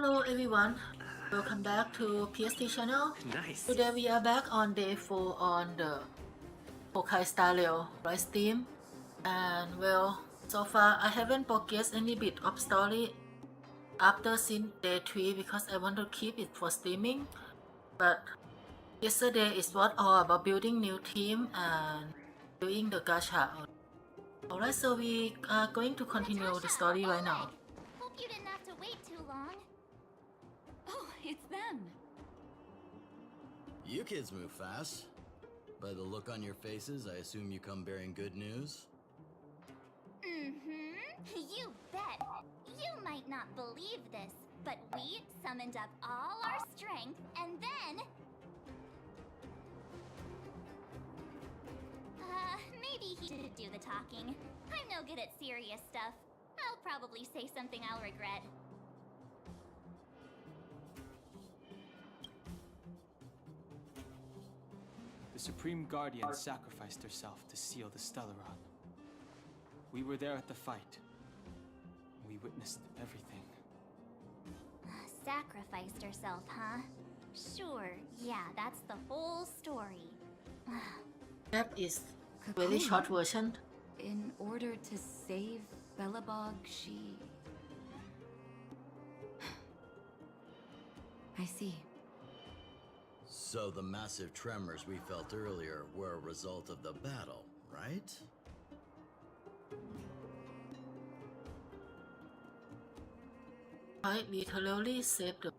Hello everyone, welcome back to PST channel. Nice. Today we are back on day 4 on the Honkai Starrail live stream. And well, so far I haven't progressed any bit of story after since day 3 because I want to keep it for streaming. But yesterday it was all about building new team and doing the gacha. Alright, so we are going to continue the story right now. Hope you didn't have to wait too long. Oh, it's them. You kids move fast. By the look on your faces, I assume you come bearing good news? You bet. You might not believe this, but we summoned up all our strength and then... maybe he should do the talking. I'm no good at serious stuff. I'll probably say something I'll regret. The Supreme Guardian sacrificed herself to seal the Stellaron. We were there at the fight. We witnessed everything. Sacrificed herself, huh? Sure, yeah, that's the whole story. That is very short version. In order to save Belobog, she... I see. So the massive tremors we felt earlier were a result of the battle, right? I literally saved the...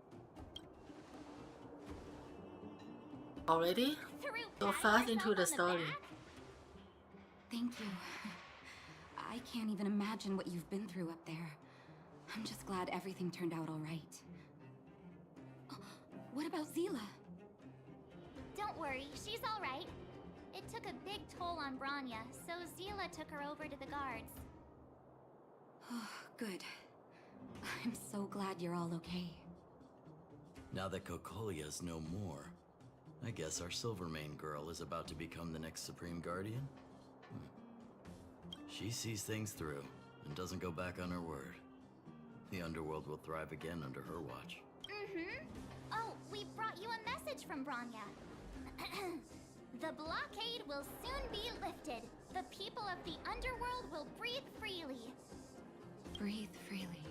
Already? So fast into the story. Thank you. I can't even imagine what you've been through up there. I'm just glad everything turned out all right. Oh, what about Zila? Don't worry, she's all right. It took a big toll on Branya, so Zila took her over to the guards. Oh, good. I'm so glad you're all okay. Now that Kokolia's no more, I guess our Silvermane girl is about to become the next Supreme Guardian? She sees things through and doesn't go back on her word. The underworld will thrive again under her watch. Oh, we brought you a message from Branya. The blockade will soon be lifted. The people of the underworld will breathe freely. Breathe freely.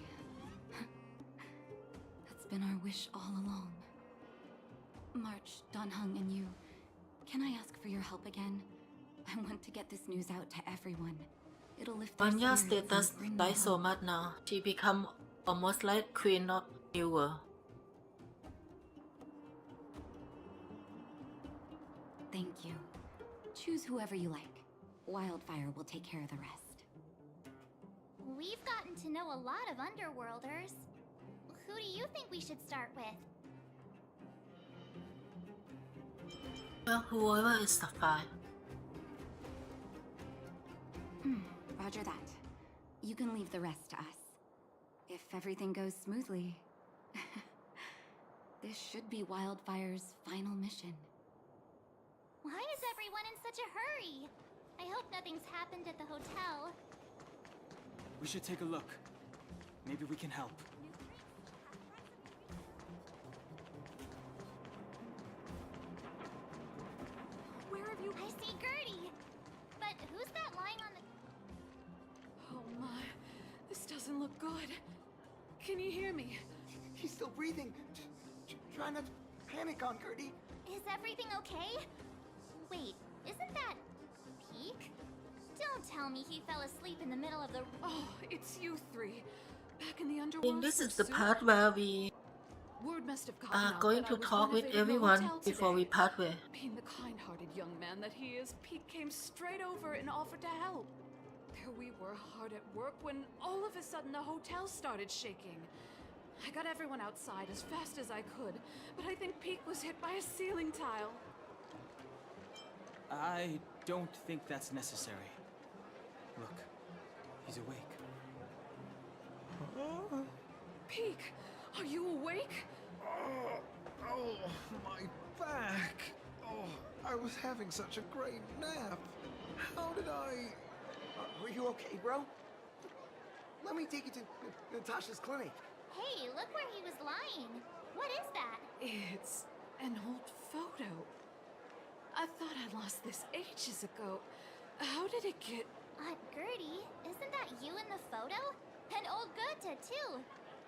That's been our wish all along. March, Danheng, and you, can I ask for your help again? I want to get this news out to everyone. It'll lift their Vanya's spirits status and bring died them so hope. much now. She become almost like Queen of New World. Thank you. Choose whoever you like. Wildfire will take care of the rest. We've gotten to know a lot of underworlders. Who do you think we should start with? Well, whoever is fine. Roger that. You can leave the rest to us. If everything goes smoothly. This should be Wildfire's final mission. Why is everyone in such a hurry? I hope nothing's happened at the hotel. We should take a look. Maybe we can help. Where have you? I see Gertie. But who's that lying on the... Oh my, this doesn't look good. Can you hear me? He's still breathing. Try not to panic on Gertie. Is everything okay? Wait, isn't that... Peak? Don't tell me he fell asleep in the middle of the... Oh, it's you three. Back in the I underworld. think this so is the soon? part where we Word must have gotten are out going that to I was talk with renovating the everyone hotel before we today. part way. Being the kind-hearted young man that he is, Pete came straight over and offered to help. There we were hard at work when all of a sudden the hotel started shaking. I got everyone outside as fast as I could, but I think Pete was hit by a ceiling tile. I don't think that's necessary. Look, he's awake. Peek, are you awake? Oh, my back. Oh, I was having such a great nap. How did I... Are you okay, bro? Let me take you to Natasha's clinic. Hey, look where he was lying. What is that? It's an old photo. I thought I lost this ages ago. How did it get... Aunt Gertie, isn't that you in the photo? And old Goethe, too.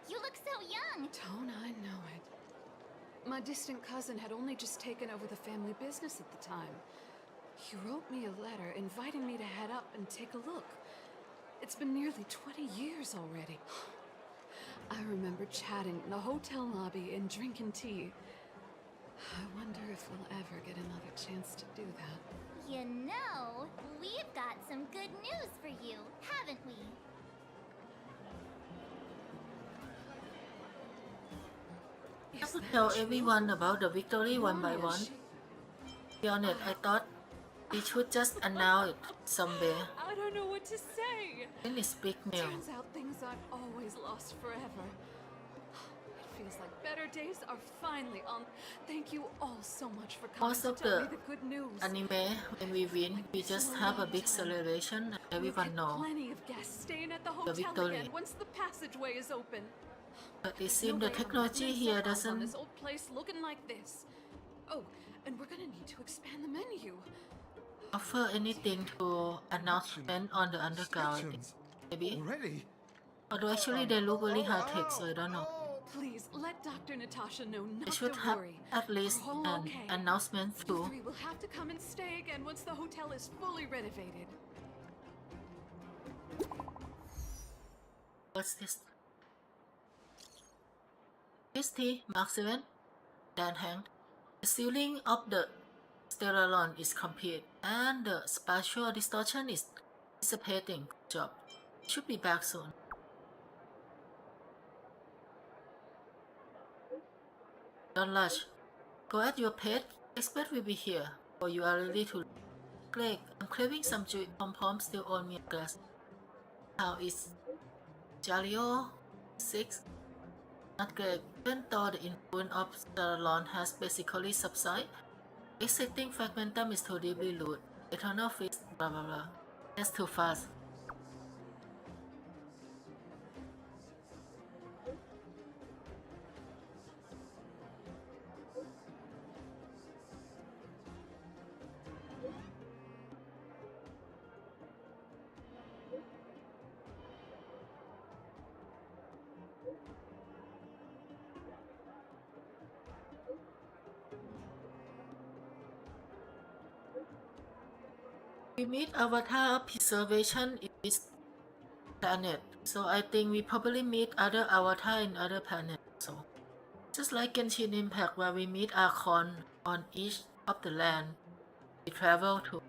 You look so young. Don't I know it? My distant cousin had only just taken over the family business at the time. He wrote me a letter inviting me to head up and take a look. It's been nearly 20 years already. I remember chatting in the hotel lobby and drinking tea. I wonder if we'll ever get another chance to do that. You know, we've got some good news for you, haven't we? I have to tell everyone about the victory one by one. To be honest, I thought we should just announce it somewhere. I don't know what to say. Then it's big news. Turns out things aren't always lost forever. It feels like better days are finally on. Thank you all so much for coming Most to of tell me the the good news. anime, when we win, we just have a big celebration and everyone knows. Plenty of guests staying at the hotel victory. again once the passageway is open. But it No seems the way I'm technology letting here them set eyes on doesn't this old place looking like this. Oh, and we're gonna need to expand the menu. offer anything to announcement on the underground. Stations. Maybe. Already? Although actually they look really high tech, so I don't know. Please let Dr. Natasha know They not should to have worry. at least We're all an okay. announcement You too. three will have to come and stay again once the hotel is fully renovated. What's this? Christy, Mark 7, Dan hanged. The ceiling of the Steralon is complete, and the spatial distortion is dissipating. Good job. Should be back soon. Don't rush. Go at your pace. Expert will be here, or you are ready to. Greg, I'm craving some chewy pom-pom still on me a glass. How is Jalio 6? Not Greg, even though the influence of Staralon has basically subsided, exiting Fragmentum is too deeply rooted. Eternal fix, blah blah blah. That's too fast. We meet Avatar of Preservation in this planet, so I think we probably meet other Avatar in other planets. So, just like Genshin Impact, where we meet Archon on each of the land we travel to.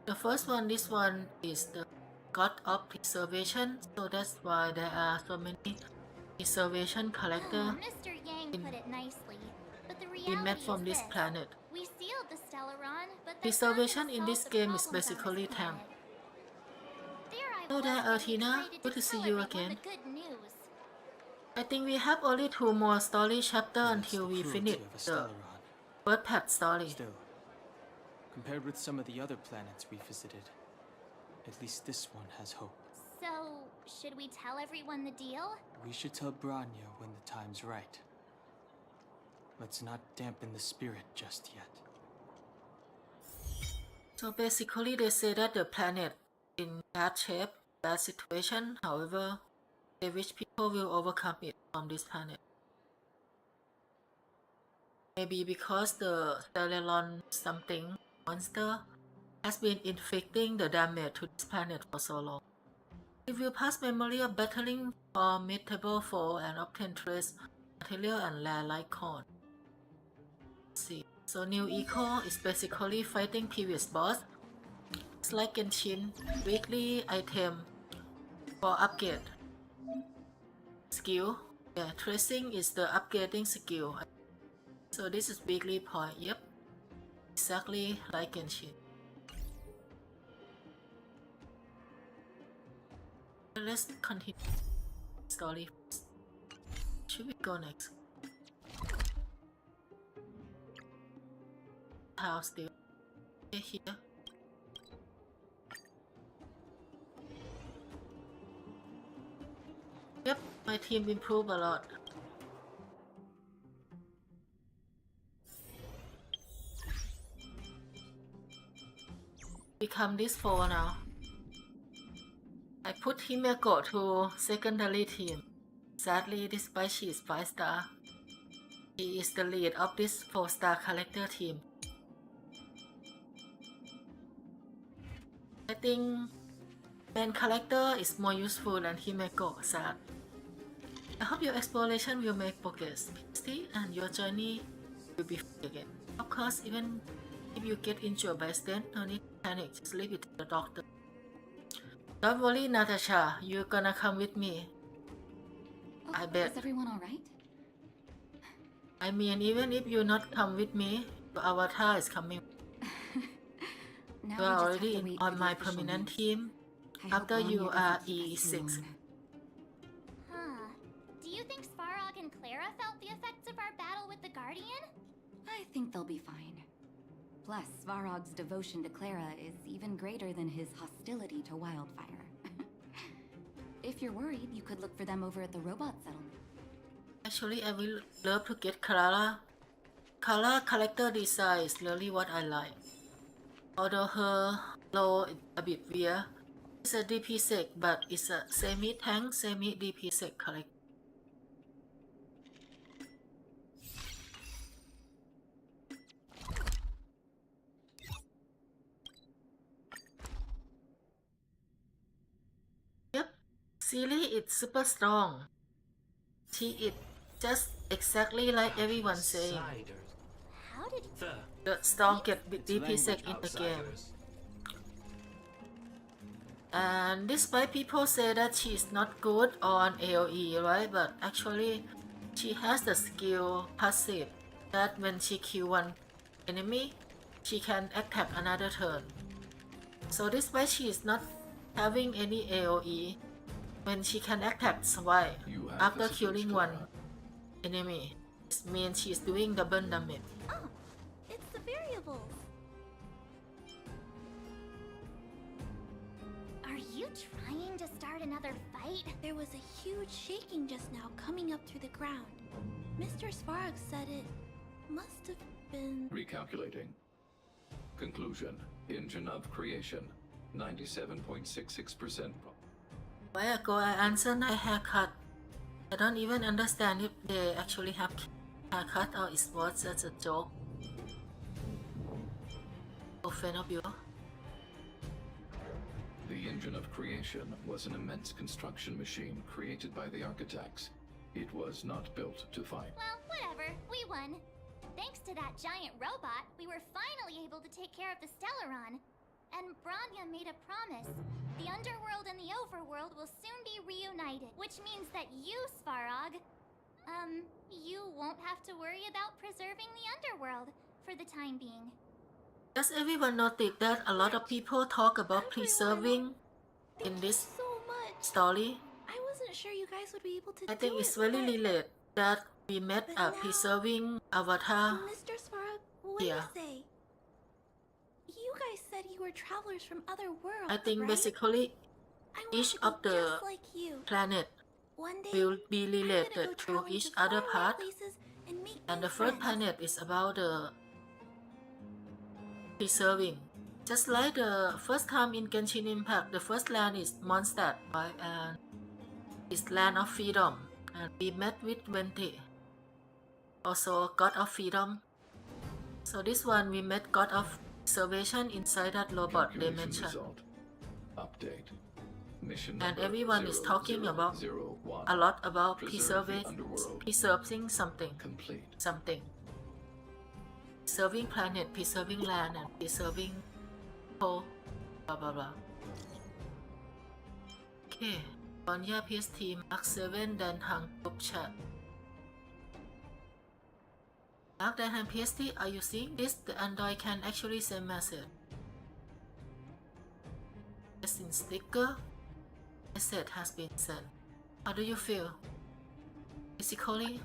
The first one, this one is the God of Preservation, so that's why there are so many preservation characters Mr. Yang put it nicely, but the we reality met from is this planet. We sealed the Stellaron, but that's Preservation not in gonna this solve the game is problems on this basically tank. planet. There I Hello was there, getting Ertina. excited Good to see tell you everyone again. the good news. I think we have only 2 more story chapters That's until the we cruelty finish of a the Stellaron. first part story. Still, compared with some of the other planets we visited, at least this one has hope. So, should we tell everyone the deal? We should tell Branya when the time's right. Let's not dampen the spirit just yet. So basically they say that the planet in bad shape, bad situation, however, they wish people will overcome it from this planet. Maybe because the Stellalon something monster has been inflicting the damage to this planet for so long. If you pass memory of battling for formidable foe and obtain trace material and rare like corn. Let's see. So new eco is basically fighting previous boss. It's like Genshin, weekly item for upgrade. Skill. Yeah, tracing is the upgrading skill. So this is weekly point. Yep. Exactly like Genshin. Let's continue story first. Should we go next? House still. Okay, here. Yep, My team improved a lot. Become this 4 now. I put Himeko to secondary team. Sadly, despite she is 5 star, she is the lead of this 4-star character team. I think main character is more useful than Himeko, sad. I hope your exploration will make progress, PST, and your journey will be free again. Of course, even if you get injured by stent, no need to panic, just leave it to the doctor. Don't worry, Natasha, you're gonna come with me. Oh, I bet. Is everyone alright? I mean, even if you not come with me, your avatar is coming. Now You we are just already have to wait on for my the official permanent news. team I hope after Bronya you doesn't E are keep us too E6. long. Huh. Do you think Svarog and Clara felt the effects of our battle with the Guardian? I think they'll be fine. Plus, Svarog's devotion to Clara is even greater than his hostility to Wildfire. If you're worried, you could look for them over at the robot settlement. Actually, I will love to get Clara. Clara character design is really what I like. Although her role is a bit weird. It's a DP sec, but it's a semi-tank, semi-DP sec character. Yep, Sealy is super strong. She is just exactly like everyone saying. How did The strongest It's DP sec in language, the game. And despite people say that she's not good on AoE, right? But actually, she has the skill passive that when she kills one enemy, she can attack another turn. So despite she is not having any AoE, when she can attack twice after killing one enemy, it means she's doing double damage. Oh, it's the variables. Are you trying to start another fight? There was a huge shaking just now coming up through the ground. Mr. Svarog said it must have been... Recalculating. Conclusion. Engine of creation. 97.66%. A while ago, I answered my haircut. I don't even understand if they actually have haircut or it was just a joke. Oh, fan of you. The engine of creation was an immense construction machine created by the architects. It was not built to fight. Well, whatever. We won. Thanks to that giant robot, we were finally able to take care of the Stellaron. And Bronya made a promise. The underworld and the overworld will soon be reunited, which means that you, Svarog, you won't have to worry about preserving the underworld for the time being. Does everyone notice that a lot of people talk about preserving in this so much. story? I wasn't sure you guys would be able to I think do it's it, very but related that we met a preserving avatar. Mr. Svarog, what Yeah. do you say? You guys said you were travelers from other worlds, I think right? basically I want each to be of the just like you. planet One day, will be I'm gonna go related to traveling each to other faraway part. places and meet And new the first friends. planet is about the preserving. Just like the first time in Genshin Impact, the first land is Mondstadt, right? And it's land of freedom. And we met with Venti, also God of Freedom. So this one we met God of Preservation inside that robot they Calculation mentioned. result. Update. Mission And number everyone is talking about 0001. a lot about Preserve the underworld. preserving something. Complete. Something. Preserving planet, preserving land, and preserving people, blah blah blah. Okay, Bronya PST Mark 7 Dan Hang group chat. Mark Dan Hang PST, are you seeing this? The Android can actually send message. Yes, in sticker. Message has been sent. How do you feel? Physically?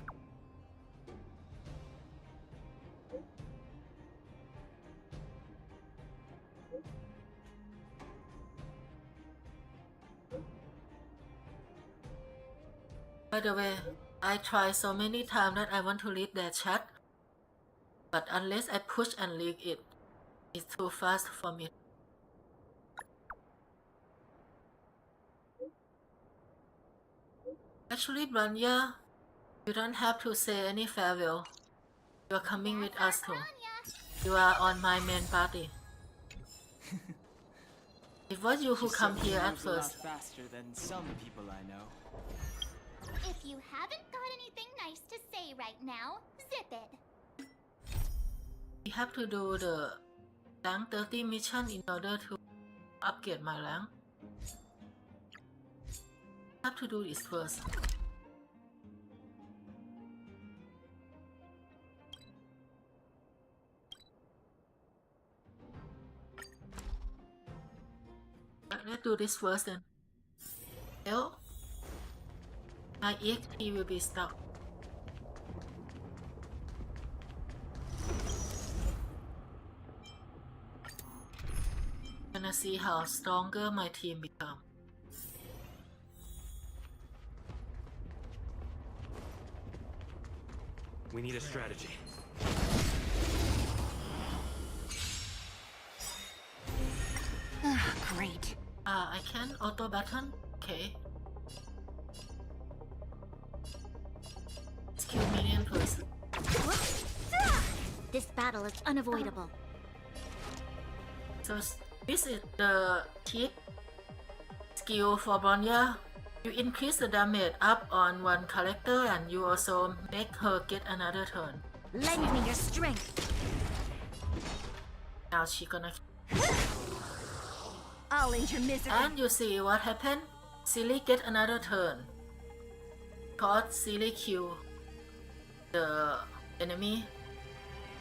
By the way, I try so many times that I want to read their chat, but unless I push and leak it, it's too fast for me. Actually, Branya, you don't have to say any farewell. You are coming with us too. You are on my main party. It was you who She come certainly here at moves a lot first. faster than some people I know. If you haven't got anything nice to say right now, zip it. We have to do the rank 30 mission in order to upgrade my rank. Have to do this first. Let's do this first then. Well, my EXP will be stuck. Gonna see how stronger my team become. We need a strategy. Great. I can auto button? Okay. Skill minion first. This battle is unavoidable. So this is the cheat skill for Bronya. You increase the damage up on one character and you also make her get another turn. Lend me your strength. Now she gonna... I'll end your misery. And you see what happened? Silly get another turn. Cause Silly kill the enemy.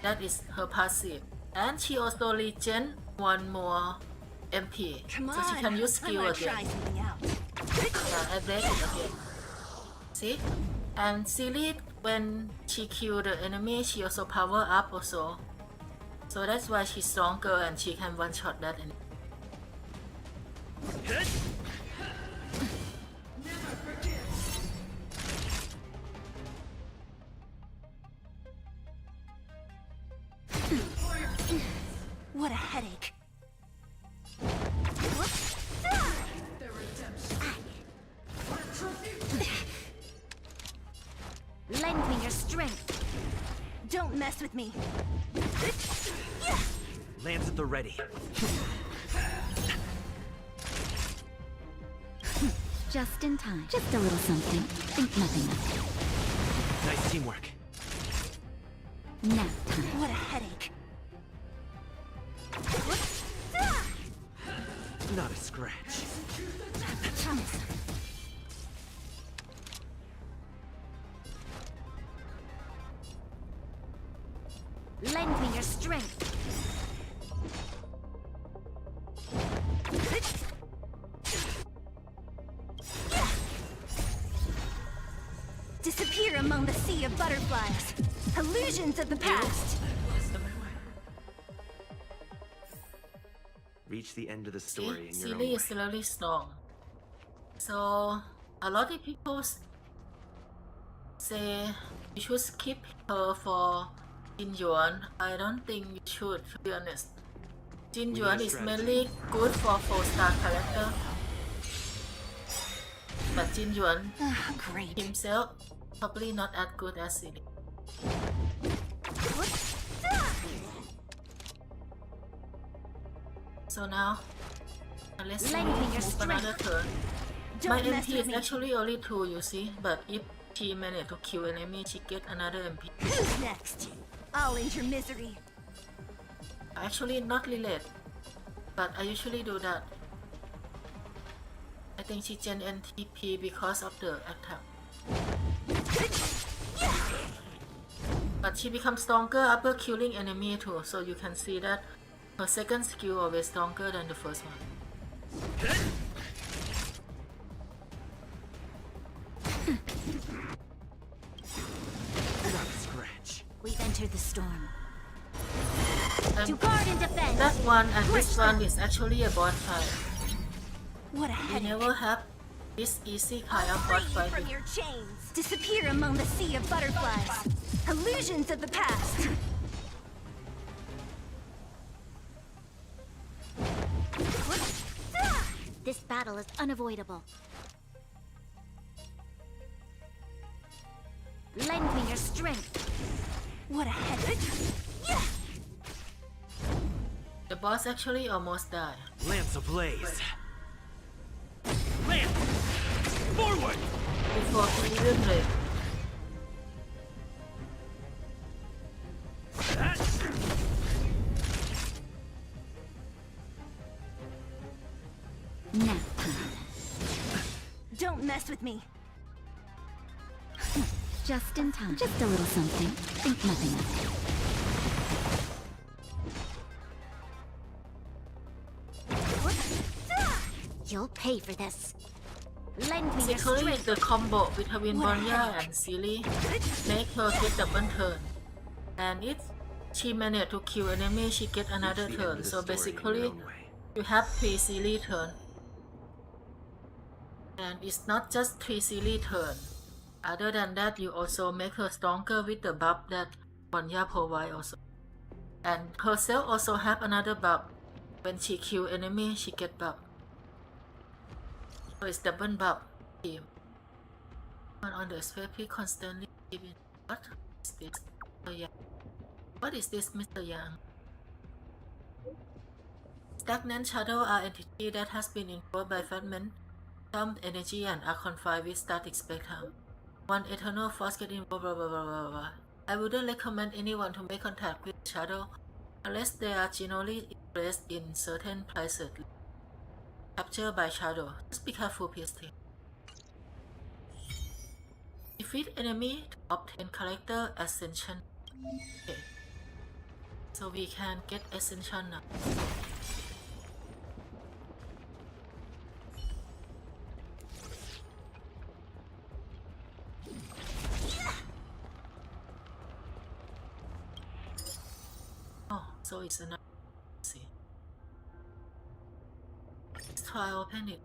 That is her passive. And she also regen one more MP. So she can use skill again. Yeah, I break it again. See? And Silly, when she kill the enemy, she also power up also. So that's why she's stronger and she can one shot that enemy. What a headache. Lend me your strength. Don't mess with me. Lance at the ready. Just in time. Just a little something. Think nothing of it. Nice teamwork. Nap time. What a headache. Not a scratch. Promise. Lend me your strength. Disappear among the sea of butterflies. Illusions of the past. Reach the end of the See, story in your own Silly way. is really strong. So a lot of people say you should skip her for Jin Yuan. I don't think you should, to be honest. Jin We Yuan need a is strategy. mainly good for 4-star character. But Jin Yuan Great. himself probably not as good as Silly. So now, let's Lend me your move another turn. My Don't mess MP with is me. actually only 2, you see, but if she managed to kill enemy, she get another MP. Who's next? I'll end your misery. Actually not relate, but I usually do that. I think she gen NTP because of the attack. But she becomes stronger after killing enemy too, so you can see that her second skill always stronger than the first one. Not a scratch. We've entered the storm. And To guard and defend. that one and this one is actually a boss fight. What a We headache. never have this easy kind of boss fighting. your chains. Disappear among the sea of butterflies. Illusions of the past. This battle is unavoidable. Lend me your strength. What a head. The boss actually almost died. Lance ablaze. Lance! Forward! Before he even lived. Now. Don't mess with me. Just in time. Just a little something. Think nothing of it. You'll pay for this. Lend me your Basically, strength. the combo between Bronya and Silly make her get double turn. And if she managed to kill enemy, she get another Reach the end turn. of the So story in basically, your own way. you have 3 Silly turn. And it's not just 3 Silly turn. Other than that, you also make her stronger with the buff that Bronya provide also. And herself also have another buff. When she kill enemy, she get buff. So it's double buff team. On the space, he constantly giving. What is this, Mr. Yang? What is this, Mr. Yang? Stagnant shadow are entity that has been enclosed by fragment, some energy and are confined with static spectrum. One eternal force get involved, blah blah blah blah blah. I wouldn't recommend anyone to make contact with shadow unless they are generally expressed in certain places. Captured by shadow. Just be careful, PST. Defeat enemy to obtain character ascension. Okay. So we can get ascension now. Oh, so it's another. See. Let's try open it.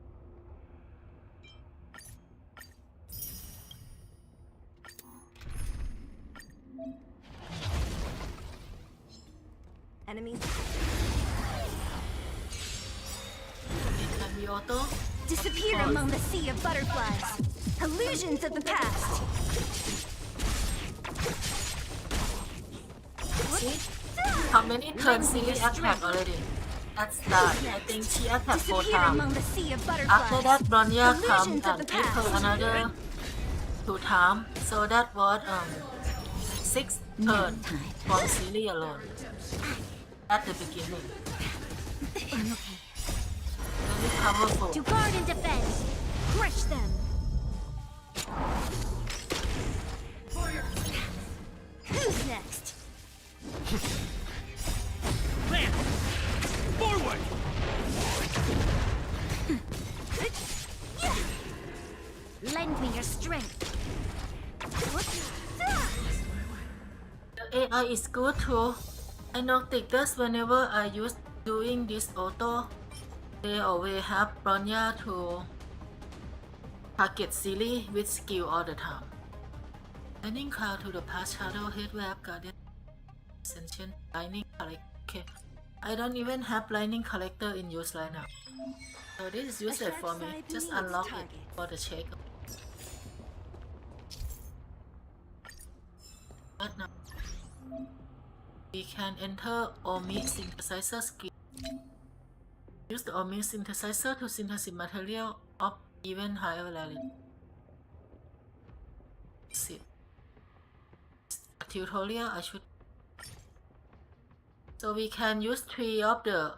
Enemies. It can be auto. Disappear among the sea of butterflies. Illusions of the past. See? How many turns Silly attack already? At start, I think she attacked 4 Disappear times. among the sea of butterflies. After that, Bronya come Illusions of and the give her past. another 2 times. So that was 6 turns from Silly alone. At the beginning. Very powerful. To guard and defend. Crush them. Who's next? Lance! Forward! Lend me your strength. The AI is good too. I noticed that whenever I use doing this auto, they always have Bronya to target Silly with skill all the time. Lightning Cloud to the past shadow headwrap guardian ascension lightning collector. Okay. I don't even have lightning collector in use right now. So this is useless for me. Just unlock it for the check. What now? We can enter Omi synthesizer skill. Use the Omi synthesizer to synthesize material of even higher value. See. Tutorial I should. So we can use 3 of the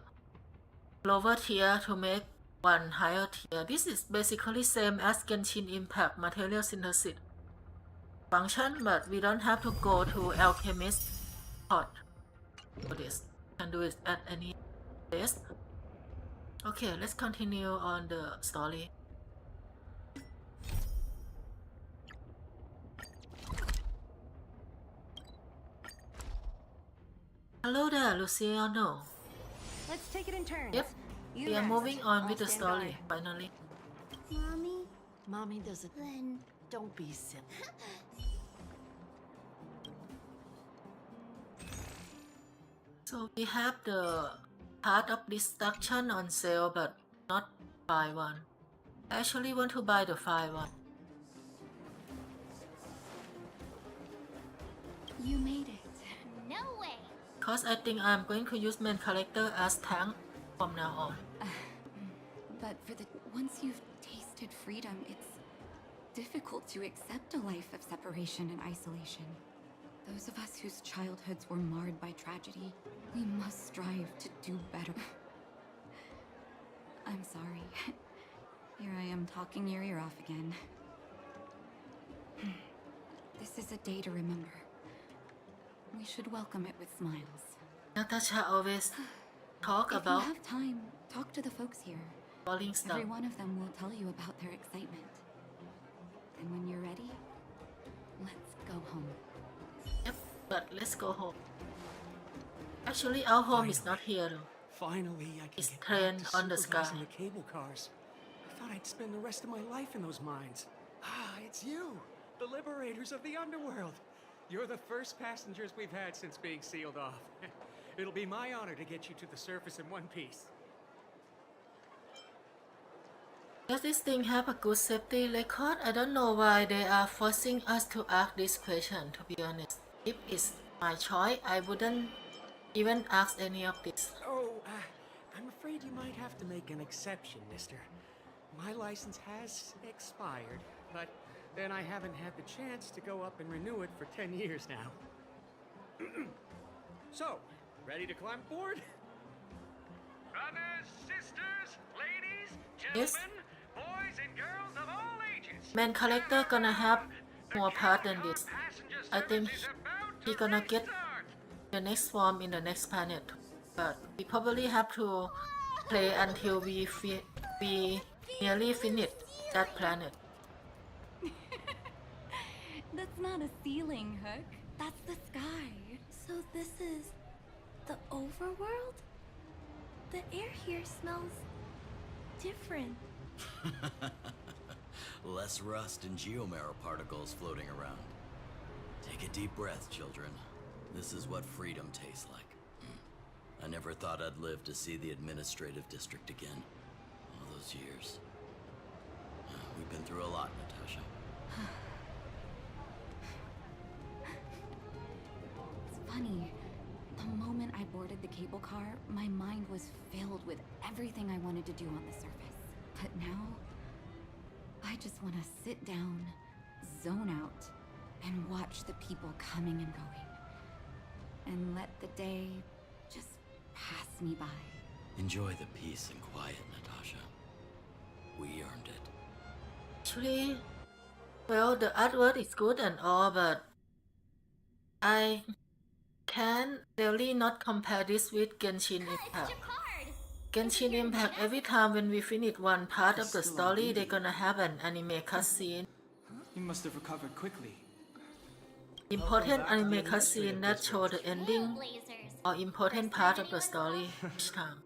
lower tier to make 1 higher tier. This is basically same as Genshin Impact material synthesis function, but we don't have to go to alchemist pot for this. Can do it at any place. Okay, let's continue on the story. Hello there, Luciano. Let's take it in turns. Yep, You we are rest. moving on I'll with the stand story, by. finally. Mommy, Mommy doesn't. Then Don't be silly. So we have the part of destruction on sale, but not buy one. I actually want to buy the 5 one. You made it. No way! Cause I think I'm going to use main character as tank from now on. But once you've tasted freedom, it's difficult to accept a life of separation and isolation. Those of us whose childhoods were marred by tragedy, we must strive to do better. I'm sorry. Here I am talking your ear off again. This is a day to remember. We should welcome it with smiles. Natasha always talk If about you have time, talk to the folks here. boring stuff. Every one of them will tell you about their excitement. And when you're ready, let's go home. Yep, but let's go home. Actually, our home is not here though. Finally, I can It's get train back to on the sky. supervising the cable cars. I thought I'd spend the rest of my life in those mines. Ah, it's you, the liberators of the underworld. You're the first passengers we've had since being sealed off. It'll be my honor to get you to the surface in one piece. Does this thing have a good safety record? I don't know why they are forcing us to ask this question, to be honest. If it's my choice, I wouldn't even ask any of this. Oh, I'm afraid you might have to make an exception, mister. My license has expired, but then I haven't had the chance to go up and renew it for 10 years now. So, ready to climb aboard? Brothers, sisters, ladies, Yes. gentlemen, boys and girls of all ages. Main character gonna have more part than this. I think he gonna get the next form in the next planet. But we probably have to play until we nearly finish that planet. That's not a ceiling, Hook. That's the sky. So this is the overworld? The air here smells different. Less rust and geomarrow particles floating around. Take a deep breath, children. This is what freedom tastes like. I never thought I'd live to see the administrative district again. All those years. We've been through a lot, Natasha. It's funny. The moment I boarded the cable car, my mind was filled with everything I wanted to do on the surface. But now, I just want to sit down, zone out, and watch the people coming and going. And let the day just pass me by. Enjoy the peace and quiet, Natasha. We earned it. Actually, well, the artwork is good and all, but I can really not compare this with Genshin Impact. Genshin Impact, every time when we finish one part of the story, they're gonna have an anime cutscene. You must have recovered quickly. Important anime cutscene that show the ending or important part of the story each time.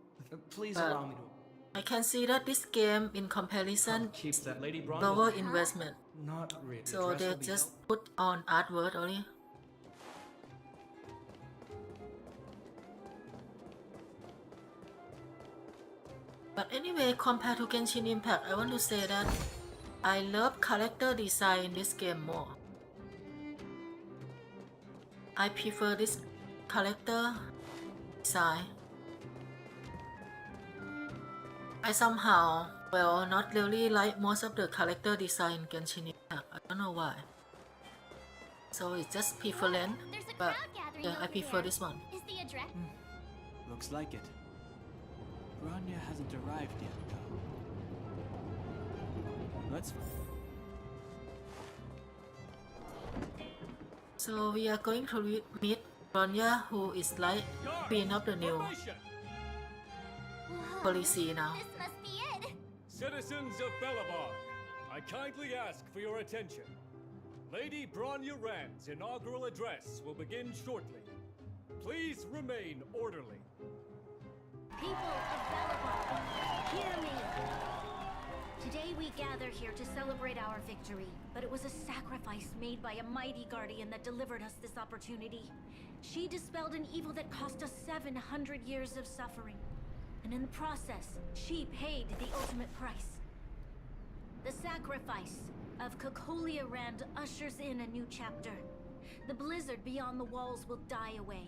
Please But allow me to... I can see that this game, in comparison, Keep that Lady Bronya. lower investment. Not really. So Dress they will be just put on artwork only. But anyway, compared to Genshin Impact, I want to say that I love character design in this game more. I prefer this character design. I somehow, well, not really like most of the character design in Genshin Impact. I don't know why. So it's just preference, but yeah, I prefer this one. Is the address? Looks like it. Bronya hasn't arrived yet, though. Let's... So we are going to meet Bronya, who is like queen of the new policy now. This must be it. Citizens of Belobog, I kindly ask for your attention. Lady Bronya Rand's inaugural address will begin shortly. Please remain orderly. People of Belobog, hear me. Today we we gather here to celebrate our victory, but it was a sacrifice made by a mighty guardian that delivered us this opportunity. She dispelled an evil that cost us 700 years of suffering. And in the process, she paid the ultimate price. The sacrifice of Cocolia Rand ushers in a new chapter. The blizzard beyond the walls will die away,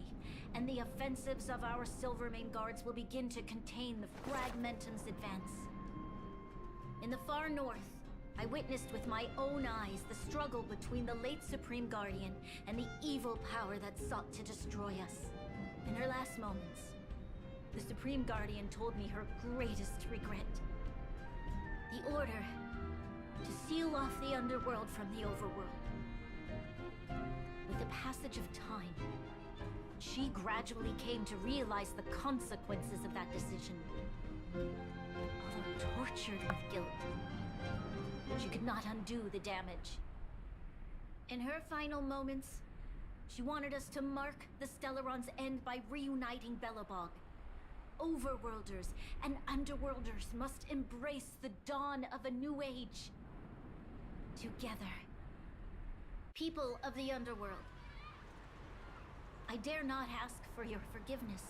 and the offensives of our Silvermane guards will begin to contain the Fragmentum's advance. In the far north, I witnessed with my own eyes the struggle between the late Supreme Guardian and the evil power that sought to destroy us. In her last moments, the Supreme Guardian told me her greatest regret. The order to seal off the underworld from the overworld. With the passage of time, she gradually came to realize the consequences of that decision. Although tortured with guilt, she could not undo the damage. In her final moments, she wanted us to mark the Stellaron's end by reuniting Belobog. Overworlders and Underworlders must embrace the dawn of a new age. Together. People of the Underworld, I dare not ask for your forgiveness.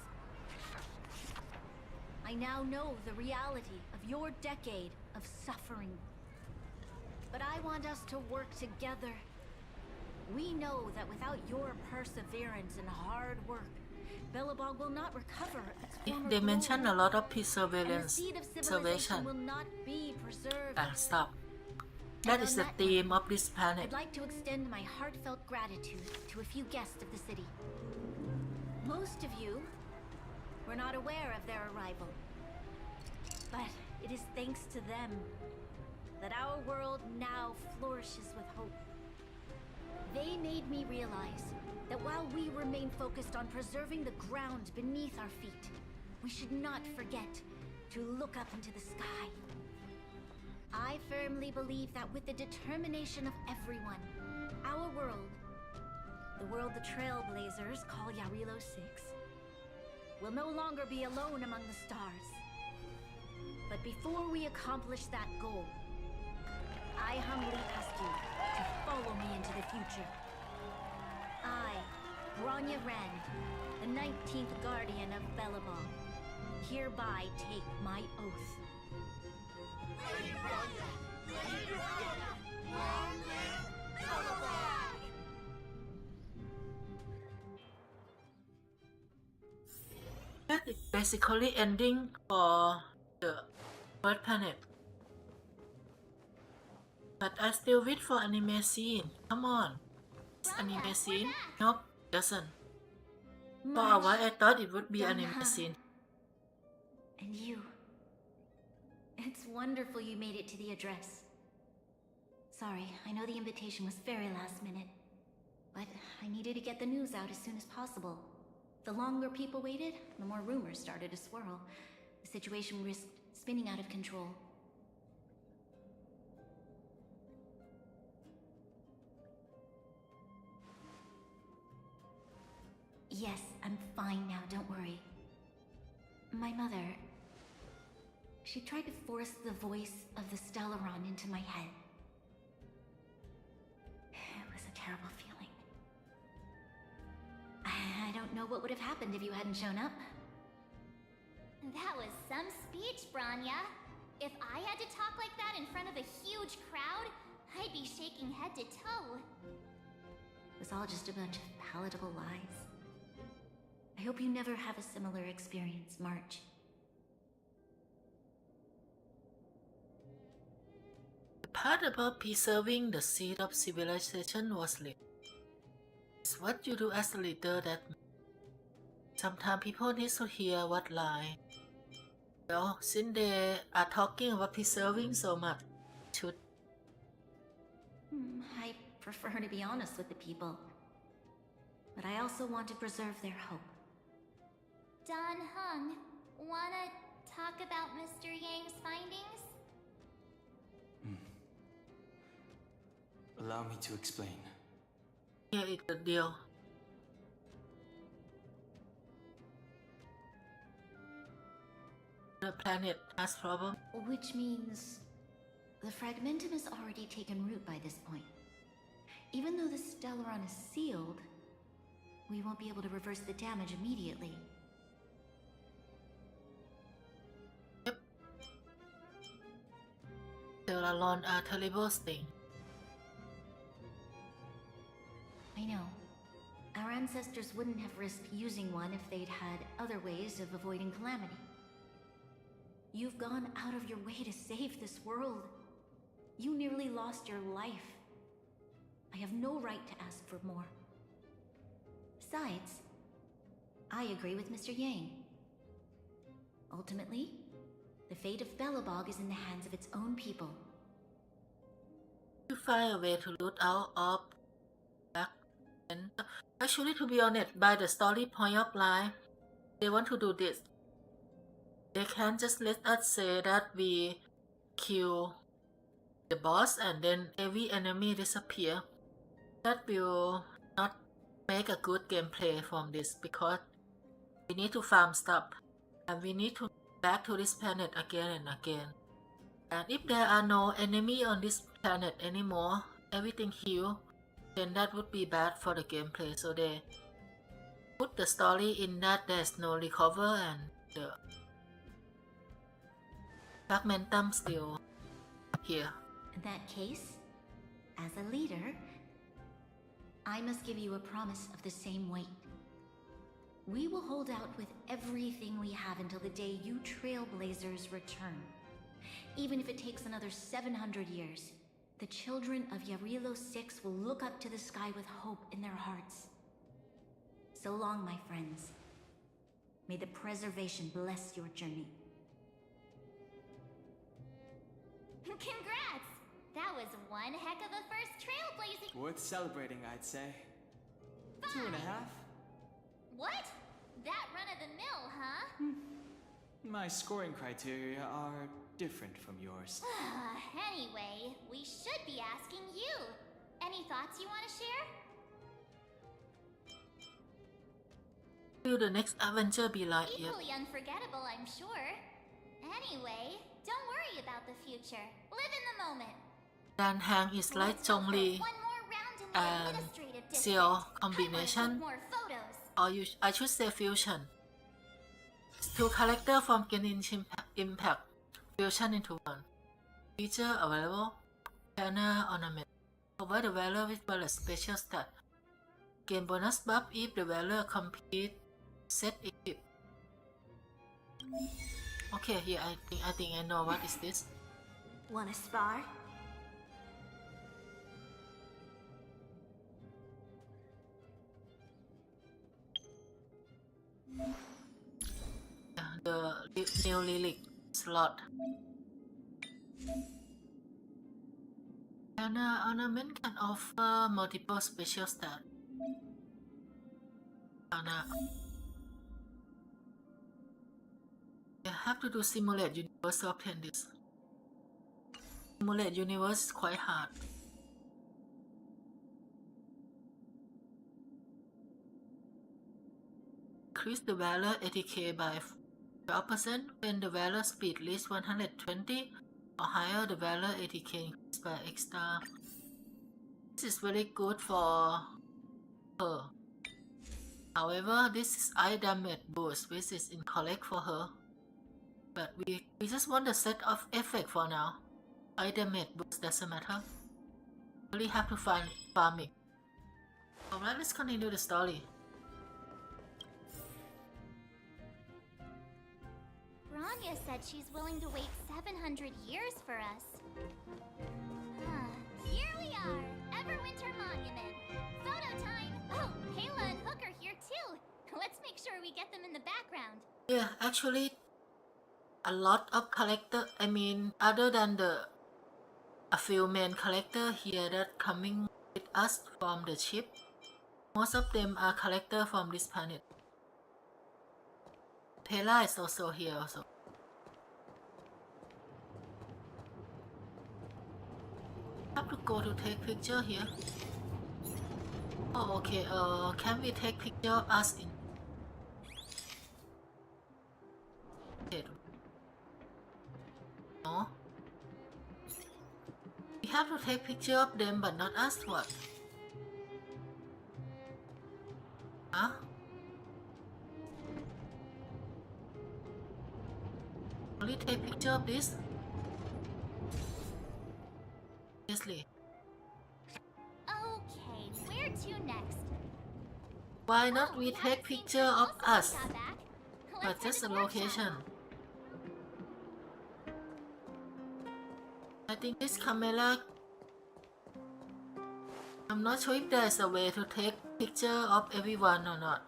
I now know the reality of your decade of suffering. But I want us to work together. We know that without your perseverance and hard work, Belobog will not recover its former They mention a glory. lot of And the perseverance, seed of salvation, civilization will not be preserved. and stuff. That is the theme of this planet. I'd like to extend my heartfelt gratitude to a few guests of the city. Most of you were not aware of their arrival. But it is thanks to them that our world now flourishes with hope. They made me realize that while we remain focused on preserving the ground beneath our feet, we should not forget to look up into the sky. I firmly believe that with the determination of everyone, our world, the world the Trailblazers call Yarilo 6, will no longer be alone among the stars. But before we accomplish that goal, I humbly ask you to follow me into the future. I, Bronya Ren, the 19th Guardian of Belobog, hereby take my oath. That is basically ending for the Earth planet. But I still wait for anime scene. Come on. Is anime scene? Nope, doesn't. For a while I thought it would be anime scene. And you. It's wonderful you made it to the address. Sorry, I know the invitation was very last minute. But I needed to get the news out as soon as possible. The longer people waited, the more rumors started to swirl. The situation risked spinning out of control. Yes, I'm fine now, don't worry. My mother... she tried to force the voice of the Stellaron into my head. It was a terrible feeling. I don't know what would have happened if you hadn't shown up. That was some speech, Bronya. If I had to talk like that in front of a huge crowd, I'd be shaking head to toe. It was all just a bunch of palatable lies. I hope you never have a similar experience, March. The part about preserving the seed of civilization was lit. It's what you do as a leader that sometimes people need to hear what lie. Well, since they are talking about preserving so much, should I prefer to be honest with the people. But I also want to preserve their hope. Don Hung, wanna talk about Mr. Yang's findings? Allow me to explain. here is the deal. The planet has problem. Which means The fragmentum has already taken root by this point. Even though the Stellaron is sealed, we won't be able to reverse the damage immediately. Stellaron are terrible thing. I know. Our ancestors wouldn't have risked using one if they'd had other ways of avoiding calamity. You've gone out of your way to save this world. You nearly lost your life. I have no right to ask for more. Besides, I agree with Mr. Yang. Ultimately, the fate of Belobog is in the hands of its own people. To find a way to loot out of back. And actually, to be honest, by the story point of line, they want to do this. They can't just let us say that we kill the boss and then every enemy disappear. That will not make a good gameplay from this because we need to farm stuff and we need to back to this planet again and again. And if there are no enemy on this planet anymore, everything heal, then that would be bad for the gameplay. So they put the story in that there's no recover and the fragmentum still here. In that case, as a leader, I must give you a promise of the same weight. We will hold out with everything we have until the day you Trailblazers return. Even if it takes another 700 years, the children of Yarilo 6 will look up to the sky with hope in their hearts. So long, my friends. May the preservation bless your journey. Congrats! That was one heck of a first trailblazing. Worth celebrating, I'd say. 2.5? What? That run of the mill, huh? My scoring criteria are different from yours. Anyway, we should be asking you. Any thoughts you want to share? Will the next adventure be like it? Equally unforgettable, I'm sure. Anyway, don't worry about the future. Live in the moment. Dan Hang is like Zhongli One more round in the and administrative district. Seal I combination, want more photos. or I should say fusion. Two characters from Genshin Impact fusion into one. Feature available. Banner ornament. Provide the valor with valor special stat. Gain bonus buff if the valor complete set equip. Okay, here I think I know what is this. Wanna spar? The new relic slot. Banner ornament can offer multiple special stats. You have to do simulate universe to obtain this. Simulate universe is quite hard. Increase the valor ATK by 12% when the valor speed reaches 120 or higher. The valor ATK increased by extra. This is very good for her. However, this is eye damage boost, which is incorrect for her. But we just want a set of effect for now. Eye damage boost doesn't matter. Really have to find farming. Alright, let's continue the story. Rania said she's willing to wait 700 years for us. Here we are, Everwinter Monument. Photo time! Oh, Kayla and Hook are here too. Let's make sure we get them in the background. Yeah, actually, a lot of character. I mean, other than a few main character here that coming with us from the ship, most of them are character from this planet. Tela is also here also. Have to go to take picture here. Oh, okay. Can we take picture of us in? No. have to take picture of them but not us, what? Huh? Only take picture of this? Seriously. Okay, where to next? Why not we take picture of us? Got back. But Let's just head a to the workshop. location. I think this camera, I'm not sure if there's a way to take picture of everyone or not,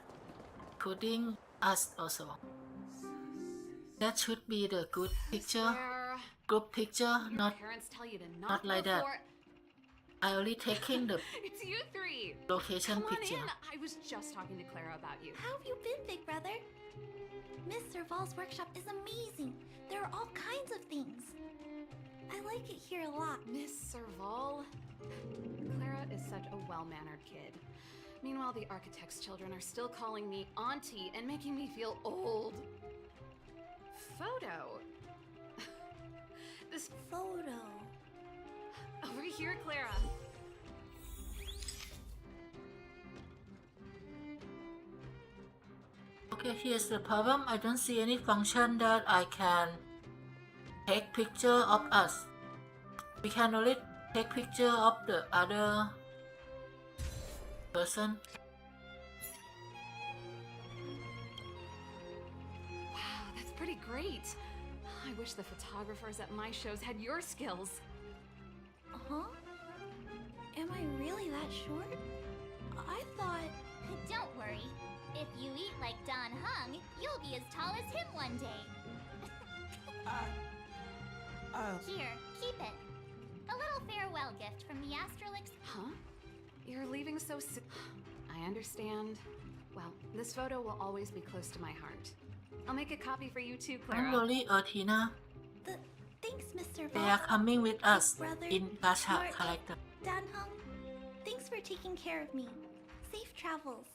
including us also. That should be the good picture, Swear, group picture, your not parents tell you to not knock like that. before... I only taking the It's you three. location Come on picture. in. I was just talking to Clara about you. How have you been, big brother? Miss Serval's workshop is amazing. There are all kinds of things. I like it here a lot. Miss Serval? Clara is such a well-mannered kid. Meanwhile, the architect's children are still calling me auntie and making me feel old. Photo. This Photo. over here, Clara. Okay, here's the problem. I don't see any function that I can take picture of us. We can only take picture of the other person. Wow, that's pretty great. I wish the photographers at my shows had your skills. Huh? Am I really that short? I thought... Don't worry. If you eat like Don Hung, you'll be as tall as him one day. Here, keep it. A little farewell gift from the Astrolix. Huh? You're leaving so soon. I understand. Well, this photo will always be close to my heart. I'll make a copy for you too, Don't Clara. worry, Tina. Thanks, Mr. They Val. are coming with us Brother, in Gacha Mark, character. Dan Hung, thanks for taking care of me. Safe travels.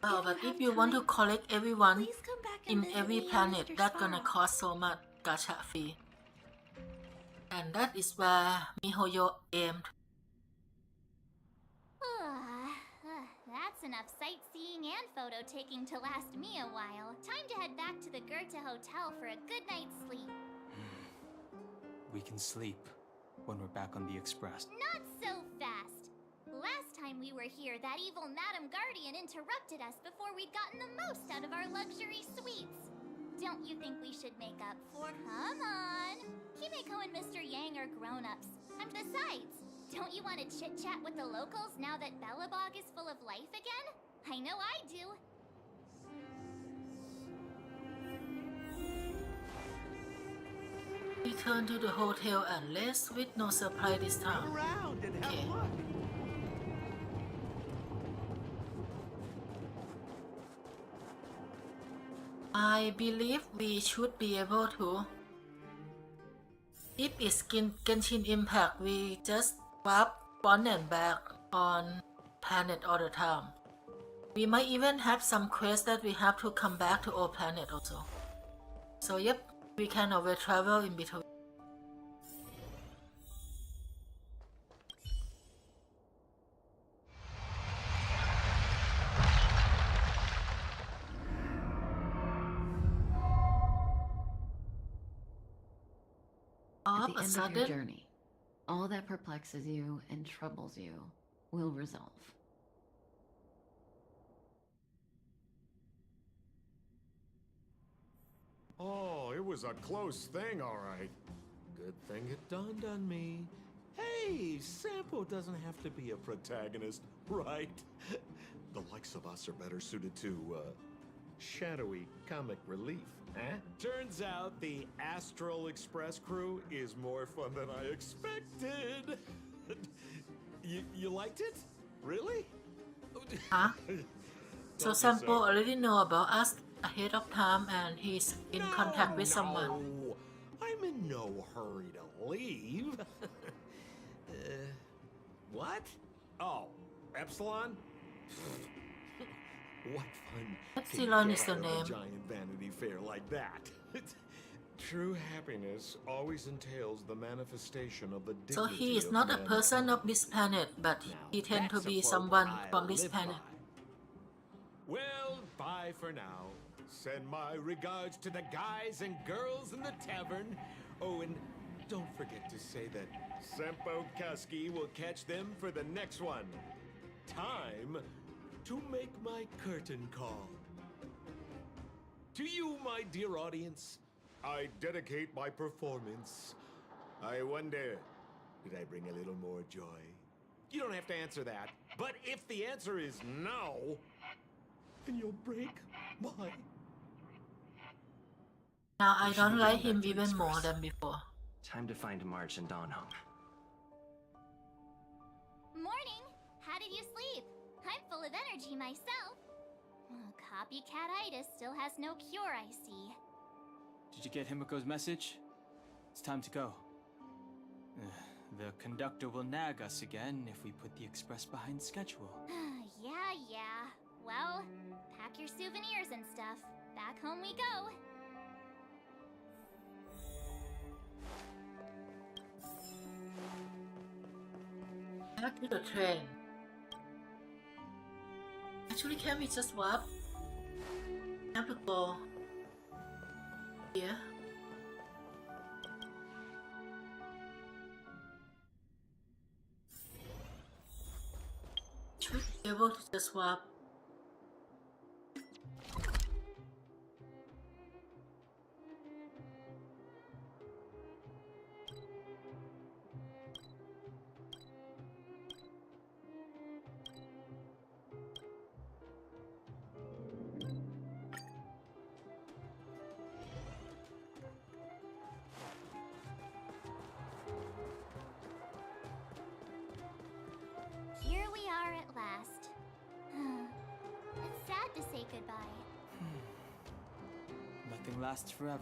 Well, If but you if have you want to time, collect everyone Please come back and in visit every me and planet, Mr. that's gonna Sparrow. cost so much gacha fee. And that is where MiHoYo aimed. That's enough sightseeing and photo taking to last me a while. Time to head back to the Goethe Hotel for a good night's sleep. We can sleep when we're back on the Express. Not so fast. Last time we were here, that evil Madam Guardian interrupted us before we'd gotten the most out of our luxury suites. Don't you think we should make up for... Come on! Himeko and Mr. Yang are grown-ups. And besides, don't you want to chit-chat with the locals now that Belobog is full of life again? I know I do. Return to the hotel and rest with no surprise this time. Around and have Okay. fun. I believe we should be able to. If it's Genshin Impact, we just warp front and back on planet all the time. We might even have some quests that we have to come back to old planet also. So yep, we can always travel in between. All At of the a end of your sudden, journey, all that perplexes you and troubles you will resolve. Oh, it was a close thing, all right. Good thing it dawned on me. Hey, Sampo doesn't have to be a protagonist, right? The likes of us are better suited to, shadowy comic relief, eh? Turns out the Astral Express crew is more fun than I expected. You liked it? Really? huh? So Sampo already know about us ahead of time and he's in contact with someone. No. I'm in no hurry to leave. What? Oh, Epsilon? What fun Epsilon to is get the out of name. a giant Vanity Fair like that. True happiness always entails the manifestation of the dignity So he is of not a mankind. person of this planet, but he tend to That's a be quote someone I from this live planet. by. Well, bye for now. Send my regards to the guys and girls in the tavern. Oh, and don't forget to say that Sempo Kaski will catch them for the next one. Time to make my curtain call. To you, my dear audience, I dedicate my performance. I wonder, did I bring a little more joy? You don't have to answer that. But if the answer is no, then you'll break my... Now I don't like him even more than before. Time to find March and Dawn home. Morning! How did you sleep? I'm full of energy myself. Oh, copycat-itis still has no cure, I see. Did you get Himiko's message? It's time to go. The conductor will nag us again if we put the express behind schedule. Yeah. Well, pack your souvenirs and stuff. Back home we go. Back to the train. Actually, can we just swap? I have to go here. Should be able to just swap. Here we are at last. It's sad to say goodbye. Nothing lasts forever.